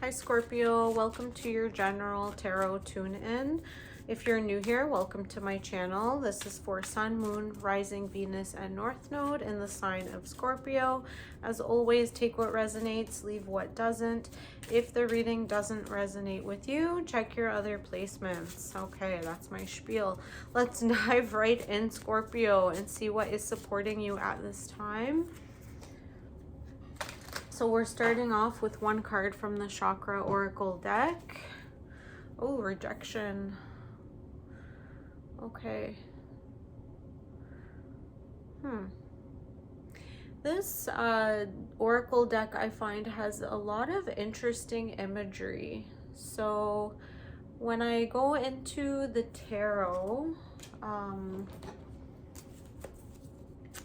Hi Scorpio, welcome to your general tarot tune-in. If you're new here, welcome to my channel. This is for Sun, Moon, Rising, Venus, and North Node in the sign of Scorpio. As always, take what resonates, leave what doesn't. If the reading doesn't resonate with you, check your other placements. Okay, that's my spiel. Let's dive right in, Scorpio, and see what is supporting you at this time. So we're starting off with one card from the Chakra Oracle deck. Oh, rejection. Okay. This Oracle deck, I find, has a lot of interesting imagery. So when I go into the tarot,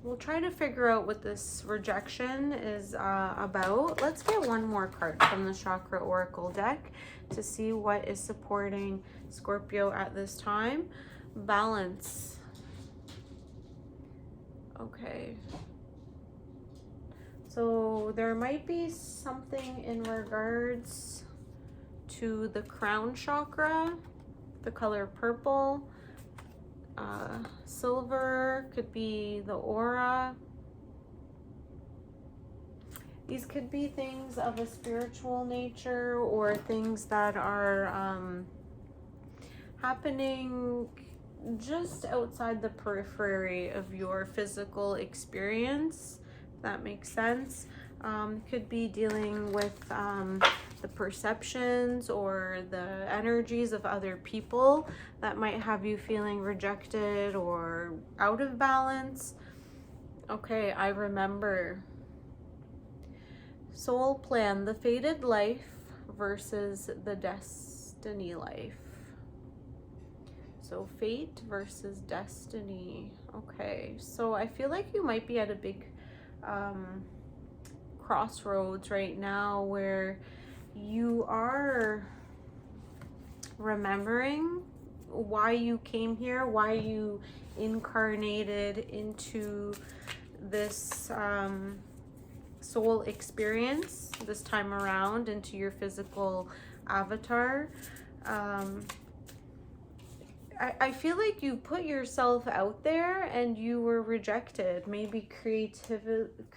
we'll try to figure out what this rejection is about. Let's get one more card from the Chakra Oracle deck to see what is supporting Scorpio at this time. Balance. Okay. So there might be something in regards to the crown chakra, the color purple. Silver could be the aura. These could be things of a spiritual nature or things that are happening just outside the periphery of your physical experience, if that makes sense. Could be dealing with the perceptions or the energies of other people that might have you feeling rejected or out of balance. Okay, I remember. Soul plan, the fated life versus the destiny life. So fate versus destiny. Okay, so I feel like you might be at a big crossroads right now where you are remembering why you came here, why you incarnated into this soul experience this time around, into your physical avatar. I feel like you put yourself out there and you were rejected. Maybe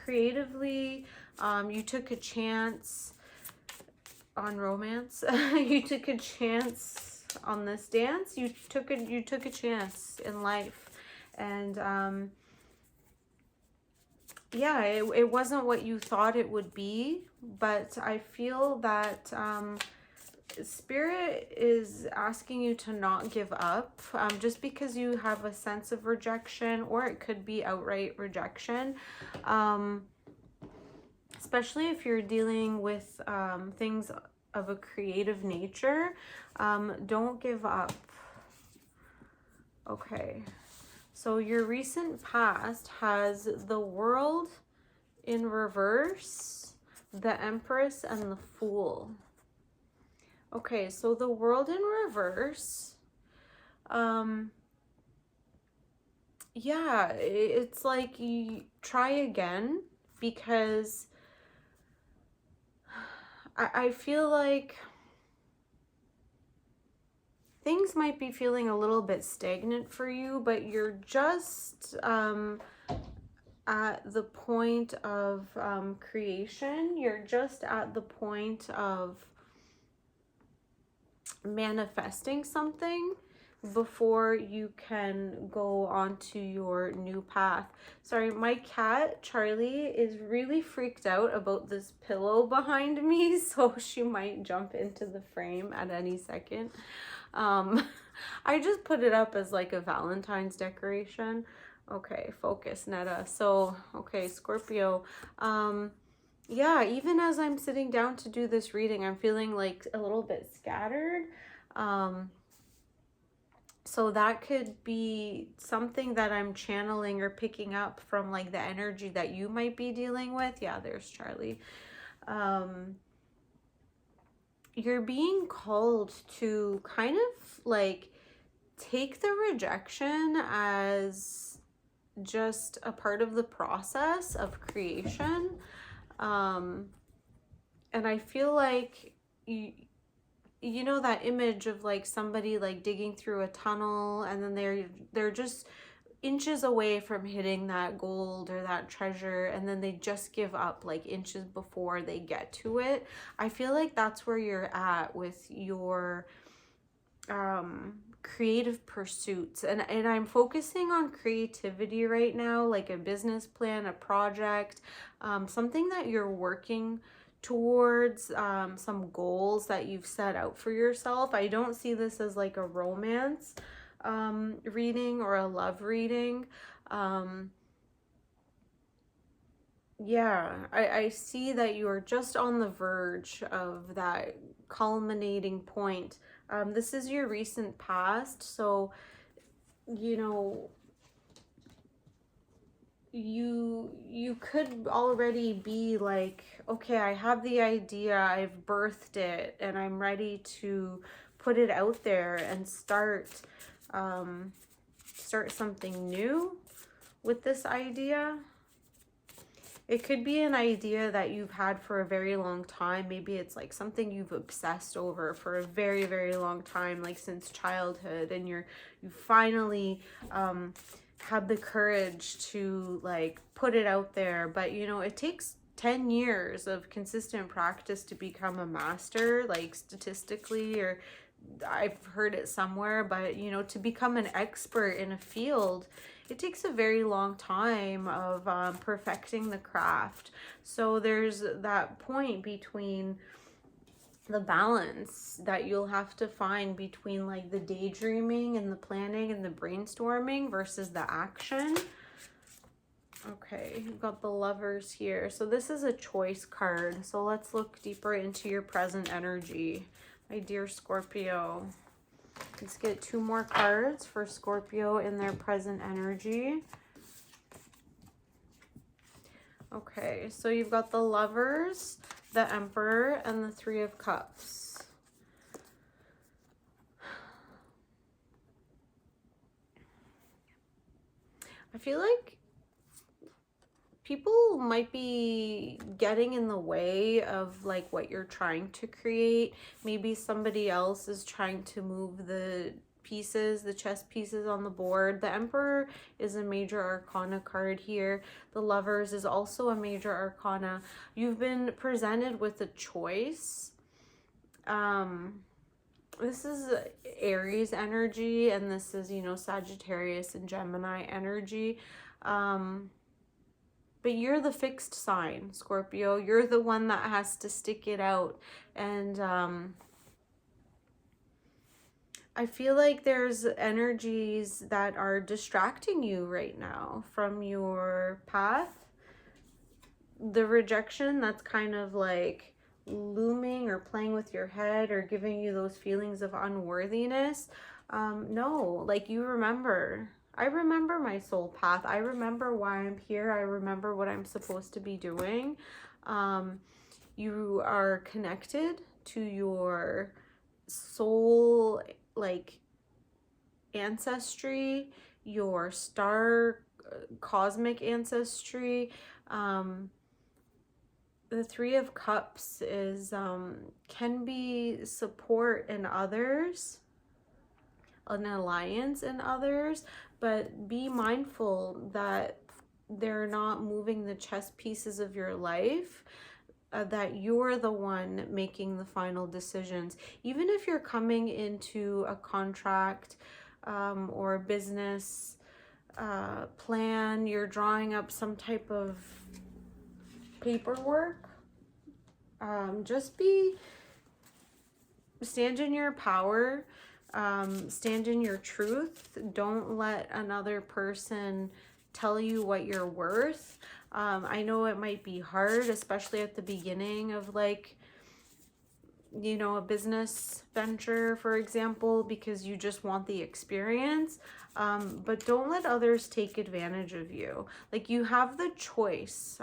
creatively, you took a chance on romance. You took a chance on this dance. You took a chance in life, and yeah, it wasn't what you thought it would be, but I feel that Spirit is asking you to not give up, just because you have a sense of rejection, or it could be outright rejection, especially if you're dealing with things of a creative nature. Don't give up. Okay, so your recent past has the World in reverse, the Empress, and the Fool. Okay, so the World in reverse, yeah, it's like you try again, because I feel like things might be feeling a little bit stagnant for you, but you're just at the point of creation. You're just at the point of manifesting something before you can go on to your new path. Sorry, my cat Charlie is really freaked out about this pillow behind me, so she might jump into the frame at any second. I just put it up as like a Valentine's decoration. Okay, focus, Netta. So, okay, Scorpio. Yeah, even as I'm sitting down to do this reading, I'm feeling like a little bit scattered. So that could be something that I'm channeling or picking up from like the energy that you might be dealing with. Yeah, there's Charlie. You're being called to kind of like take the rejection as just a part of the process of creation. And I feel like you know that image of like somebody like digging through a tunnel, and then they're just inches away from hitting that gold or that treasure, and then they just give up like inches before they get to it. I feel like that's where you're at with your creative pursuits, and I'm focusing on creativity right now, like a business plan, a project, something that you're working towards, some goals that you've set out for yourself. I don't see this as like a romance reading or a love reading. Yeah, I see that you are just on the verge of that culminating point. This is your recent past, so you know, you could already be like, okay, I have the idea, I've birthed it, and I'm ready to put it out there and start something new with this idea. It could be an idea that you've had for a very long time. Maybe it's like something you've obsessed over for a very, very long time, like since childhood, and you finally had the courage to like put it out there. But you know, it takes 10 years of consistent practice to become a master, like statistically, or I've heard it somewhere, but you know, to become an expert in a field, it takes a very long time of perfecting the craft. So there's that point between the balance that you'll have to find between like the daydreaming and the planning and the brainstorming versus the action. Okay, you've got the Lovers here. So this is a choice card. So let's look deeper into your present energy, my dear Scorpio. Let's get 2 more cards for Scorpio in their present energy. Okay, so you've got the Lovers, the Emperor, and the 3 of Cups. I feel like people might be getting in the way of like what you're trying to create. Maybe somebody else is trying to move the pieces, the chess pieces on the board. The Emperor is a major arcana card here. The Lovers is also a major arcana. You've been presented with a choice. This is Aries energy, and this is, you know, Sagittarius and Gemini energy. But you're the fixed sign, Scorpio. You're the one that has to stick it out. And I feel like there's energies that are distracting you right now from your path. The rejection that's kind of like looming or playing with your head or giving you those feelings of unworthiness. No, like you remember. I remember my soul path. I remember why I'm here. I remember what I'm supposed to be doing. You are connected to your soul, like ancestry, your star cosmic ancestry. The 3 of Cups is can be support in others, an alliance in others, but be mindful that they're not moving the chess pieces of your life, that you're the one making the final decisions. Even if you're coming into a contract or a business plan, you're drawing up some type of paperwork, just stand in your power, stand in your truth. Don't let another person tell you what you're worth. I know it might be hard, especially at the beginning of like, you know, a business venture, for example, because you just want the experience. But don't let others take advantage of you. Like you have the choice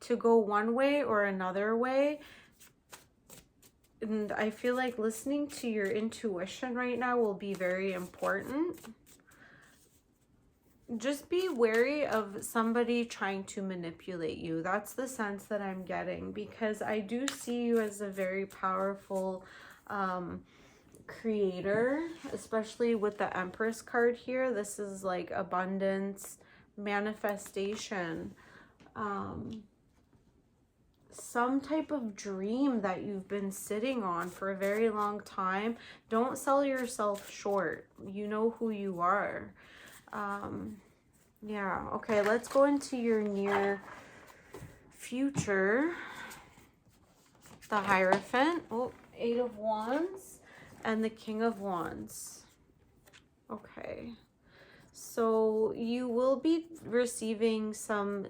to go one way or another way. And I feel like listening to your intuition right now will be very important. just be wary of somebody trying to manipulate you. That's the sense that I'm getting, because I do see you as a very powerful creator, especially with the Empress card here. This is like abundance, manifestation, some type of dream that you've been sitting on for a very long time. Don't sell yourself short. You know who you are. Yeah, okay, let's go into your near future. The Hierophant, oh, 8 of Wands, and the King of Wands. Okay, so you will be receiving some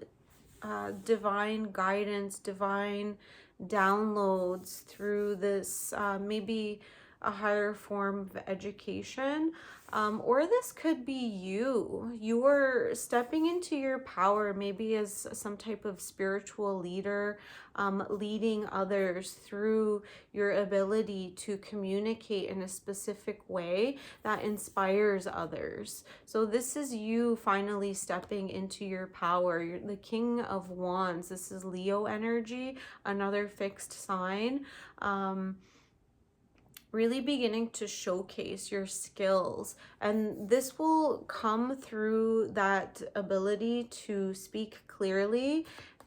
divine guidance, divine downloads through this, maybe a higher form of education, or this could be you are stepping into your power, maybe as some type of spiritual leader, leading others through your ability to communicate in a specific way that inspires others. So this is you finally stepping into your power. You're the King of Wands. This is Leo energy, another fixed sign. Really beginning to showcase your skills, and this will come through that ability to speak clearly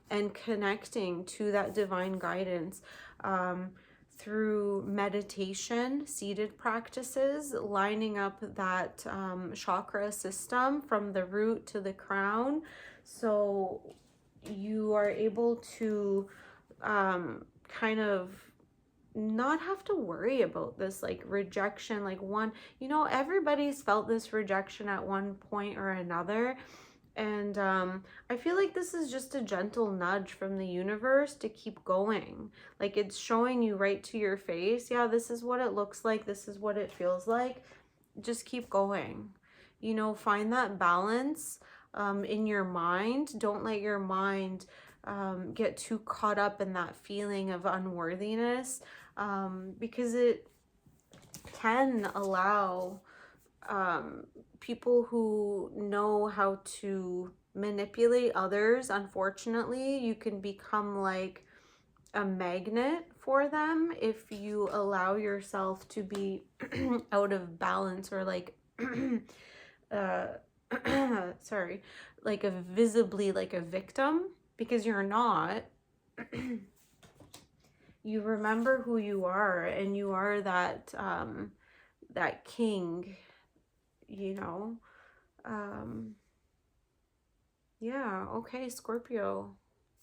and connecting to that divine guidance, through meditation, seated practices, lining up that chakra system from the root to the crown, so you are able to kind of not have to worry about this like rejection. Like, one, you know, everybody's felt this rejection at one point or another, and I feel like this is just a gentle nudge from the universe to keep going. Like, it's showing you right to your face, yeah, this is what it looks like, this is what it feels like, just keep going. You know, find that balance in your mind. Don't let your mind get too caught up in that feeling of unworthiness, because it can allow people who know how to manipulate others. Unfortunately, you can become like a magnet for them if you allow yourself to be out of balance, or like sorry, like a visibly like a victim, because you're not. You remember who you are, and you are that that king, you know. Yeah, okay, Scorpio.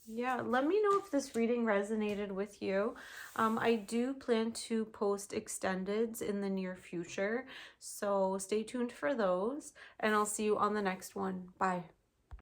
Yeah, let me know if this reading resonated with you. I do plan to post extendeds in the near future, so stay tuned for those, and I'll see you on the next one. Bye.